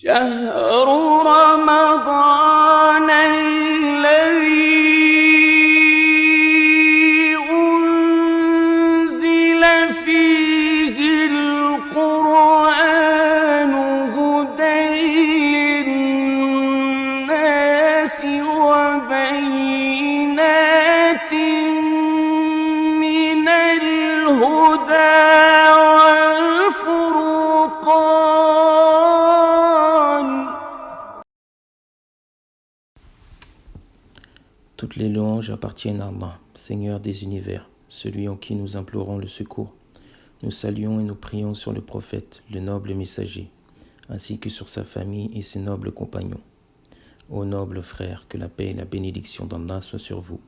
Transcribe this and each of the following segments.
شهر رمضان الذي أنزل فيه القرآن هدى للناس وبينات من الهدى Toutes les louanges appartiennent à Allah, Seigneur des univers, celui en qui nous implorons le secours. Nous saluons et nous prions sur le prophète, le noble messager, ainsi que sur sa famille et ses nobles compagnons. Ô nobles frères, que la paix et la bénédiction d'Allah soient sur vous.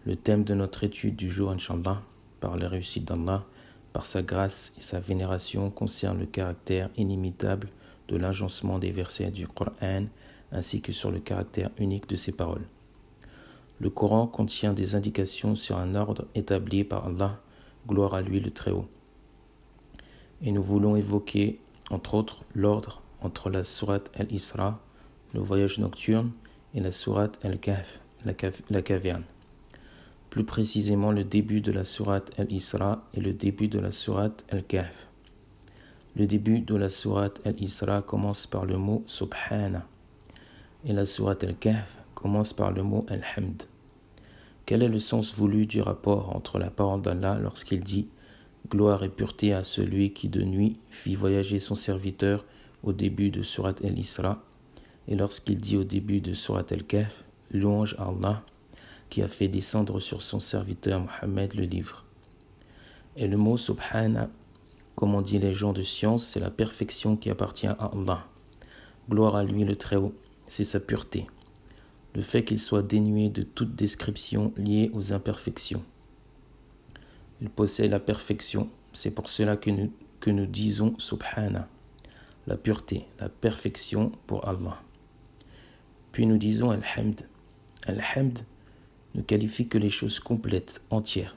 Le thème de notre étude du jour, Inch'Allah, par la réussite d'Allah, par sa grâce et sa vénération, concerne le caractère inimitable de l'agencement des versets du Coran, ainsi que sur le caractère unique de ses paroles. Le Coran contient des indications sur un ordre établi par Allah, gloire à lui le Très-Haut. Et nous voulons évoquer, entre autres, l'ordre entre la sourate Al-Isra, le voyage nocturne, et la sourate Al-Kahf, la caverne. Plus précisément, le début de la sourate Al-Isra et le début de la sourate Al-Kahf. Le début de la sourate Al-Isra commence par le mot Subhana, et la sourate Al-Kahf commence par le mot Al-Hamd. Quel est le sens voulu du rapport entre la parole d'Allah lorsqu'il dit « Gloire et pureté à celui qui de nuit fit voyager son serviteur » au début de Surat Al-Isra, et lorsqu'il dit au début de Surat Al-Kahf « Louange à Allah qui a fait descendre sur son serviteur Mohammed le livre ». Et le mot « Subhana », comme on dit les gens de science, c'est la perfection qui appartient à Allah. Gloire à lui le Très-Haut, c'est sa pureté. Le fait qu'il soit dénué de toute description liée aux imperfections. Il possède la perfection, c'est pour cela que nous disons Subhana, la pureté, la perfection pour Allah. Puis nous disons Al-Hamd. Al-Hamd ne qualifie que les choses complètes, entières.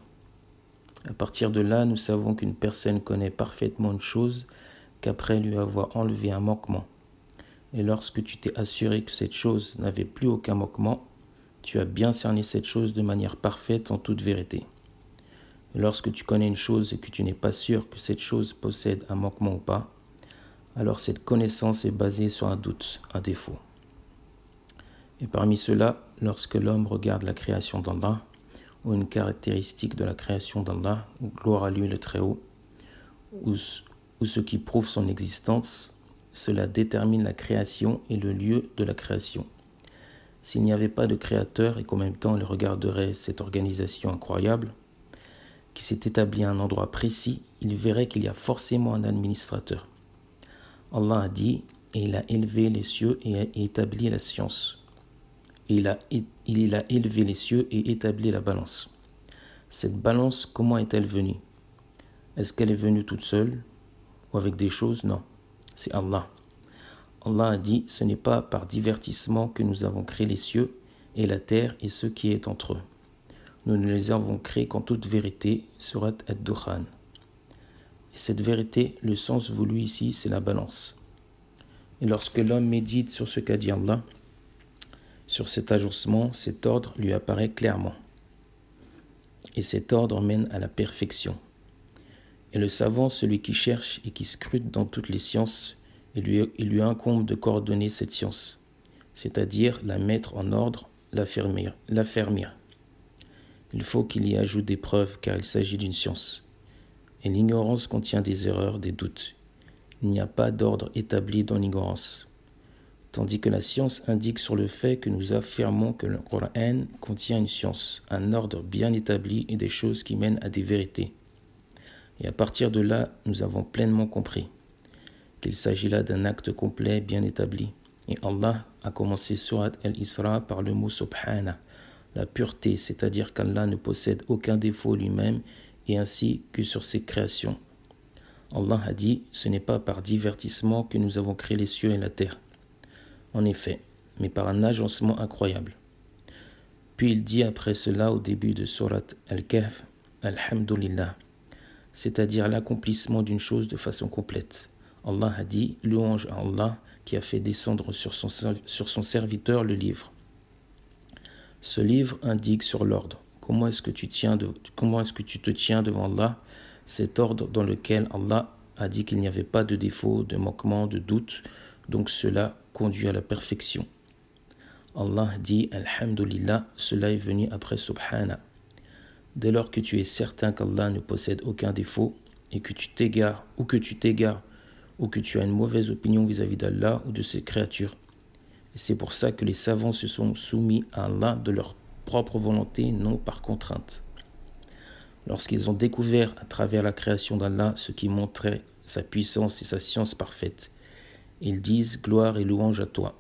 À partir de là, nous savons qu'une personne connaît parfaitement une chose qu'après lui avoir enlevé un manquement. Et lorsque tu t'es assuré que cette chose n'avait plus aucun manquement, tu as bien cerné cette chose de manière parfaite en toute vérité. Et lorsque tu connais une chose et que tu n'es pas sûr que cette chose possède un manquement ou pas, alors cette connaissance est basée sur un doute, un défaut. Et parmi ceux-là, lorsque l'homme regarde la création d'Allah, ou une caractéristique de la création d'Allah, ou gloire à lui le Très-Haut, ou ce qui prouve son existence, cela détermine la création et le lieu de la création. S'il n'y avait pas de créateur et qu'en même temps il regarderait cette organisation incroyable, qui s'est établie à un endroit précis, il verrait qu'il y a forcément un administrateur. Allah a dit, et il a élevé les cieux et a établi la science. Et il a élevé les cieux et établi la balance. Cette balance, comment est-elle venue? Est-ce qu'elle est venue toute seule ou avec des choses? Non. C'est Allah. Allah a dit, ce n'est pas par divertissement que nous avons créé les cieux et la terre et ce qui est entre eux. Nous ne les avons créés qu'en toute vérité, Surat Ad-Dukhan. Et cette vérité, le sens voulu ici, c'est la balance. Et lorsque l'homme médite sur ce qu'a dit Allah, sur cet agencement, cet ordre lui apparaît clairement. Et cet ordre mène à la perfection. Et le savant, celui qui cherche et qui scrute dans toutes les sciences, il lui incombe de coordonner cette science, c'est-à-dire la mettre en ordre, l'affermir. Il faut qu'il y ajoute des preuves car il s'agit d'une science. Et l'ignorance contient des erreurs, des doutes. Il n'y a pas d'ordre établi dans l'ignorance. Tandis que la science indique sur le fait que nous affirmons que le Coran contient une science, un ordre bien établi et des choses qui mènent à des vérités. Et à partir de là, nous avons pleinement compris qu'il s'agit là d'un acte complet bien établi. Et Allah a commencé Surat Al-Isra par le mot Subhana, la pureté, c'est-à-dire qu'Allah ne possède aucun défaut lui-même et ainsi que sur ses créations. Allah a dit, ce n'est pas par divertissement que nous avons créé les cieux et la terre. En effet, mais par un agencement incroyable. Puis il dit après cela au début de Surat Al-Kahf, Alhamdulillah, c'est-à-dire l'accomplissement d'une chose de façon complète. Allah a dit, louange à Allah qui a fait descendre sur son serviteur le livre. Ce livre indique sur l'ordre. Comment est-ce que tu te tiens devant Allah, cet ordre dans lequel Allah a dit qu'il n'y avait pas de défaut, de manquement, de doute, donc cela conduit à la perfection. Allah dit, Alhamdulillah, cela est venu après Subhana. Dès lors que tu es certain qu'Allah ne possède aucun défaut et que tu t'égares ou que tu as une mauvaise opinion vis-à-vis d'Allah ou de ses créatures. Et c'est pour ça que les savants se sont soumis à Allah de leur propre volonté, non par contrainte. Lorsqu'ils ont découvert à travers la création d'Allah ce qui montrait sa puissance et sa science parfaite, ils disent gloire et louange à toi.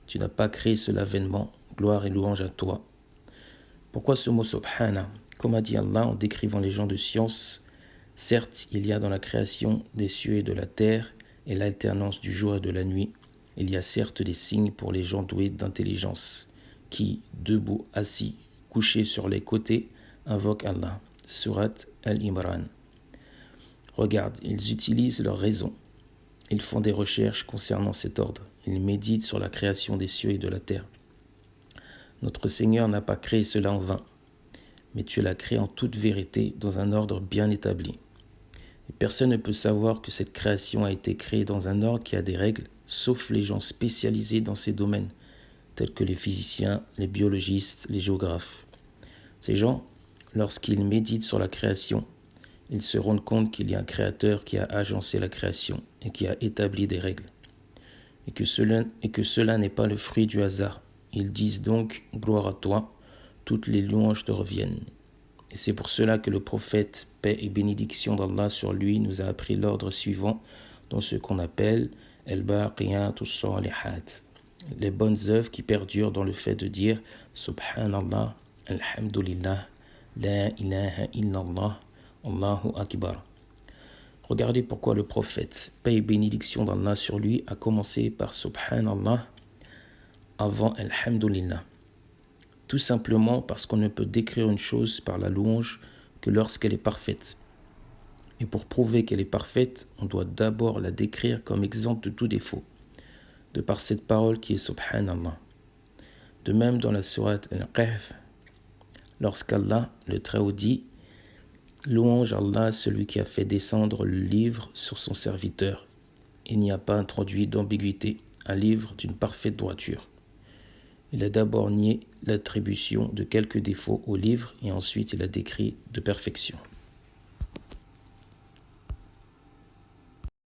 Tu n'as pas créé cela vainement, gloire et louange à toi. Pourquoi ce mot Subhana? Comme a dit Allah en décrivant les gens de science, certes, il y a dans la création des cieux et de la terre et l'alternance du jour et de la nuit, il y a certes des signes pour les gens doués d'intelligence qui, debout, assis, couchés sur les côtés, invoquent Allah. Surat Al-Imran. Regarde, ils utilisent leur raison. Ils font des recherches concernant cet ordre. Ils méditent sur la création des cieux et de la terre. Notre Seigneur n'a pas créé cela en vain, mais tu l'as créé en toute vérité dans un ordre bien établi. Et personne ne peut savoir que cette création a été créée dans un ordre qui a des règles, sauf les gens spécialisés dans ces domaines, tels que les physiciens, les biologistes, les géographes. Ces gens, lorsqu'ils méditent sur la création, ils se rendent compte qu'il y a un créateur qui a agencé la création et qui a établi des règles, et que cela n'est pas le fruit du hasard. Ils disent donc « Gloire à toi, toutes les louanges te reviennent ». Et c'est pour cela que le prophète, paix et bénédiction d'Allah sur lui, nous a appris l'ordre suivant dans ce qu'on appelle « Al-Baqiyatus Salihat », les bonnes œuvres qui perdurent dans le fait de dire « Subhanallah, Alhamdulillah, La ilaha illallah, Allahu Akbar ». Regardez pourquoi le prophète, paix et bénédiction d'Allah sur lui, a commencé par Subhanallah avant Alhamdulillah. Tout simplement parce qu'on ne peut décrire une chose par la louange que lorsqu'elle est parfaite. Et pour prouver qu'elle est parfaite, on doit d'abord la décrire comme exempte de tout défaut, de par cette parole qui est Subhanallah. De même dans la sourate Al-Kahf, lorsqu'Allah, le Très-Haut, dit « Louange Allah, celui qui a fait descendre le livre sur son serviteur. Il n'y a pas introduit d'ambiguïté, un livre d'une parfaite droiture. » Il a d'abord nié l'attribution de quelques défauts au livre et ensuite il a décrit de perfection.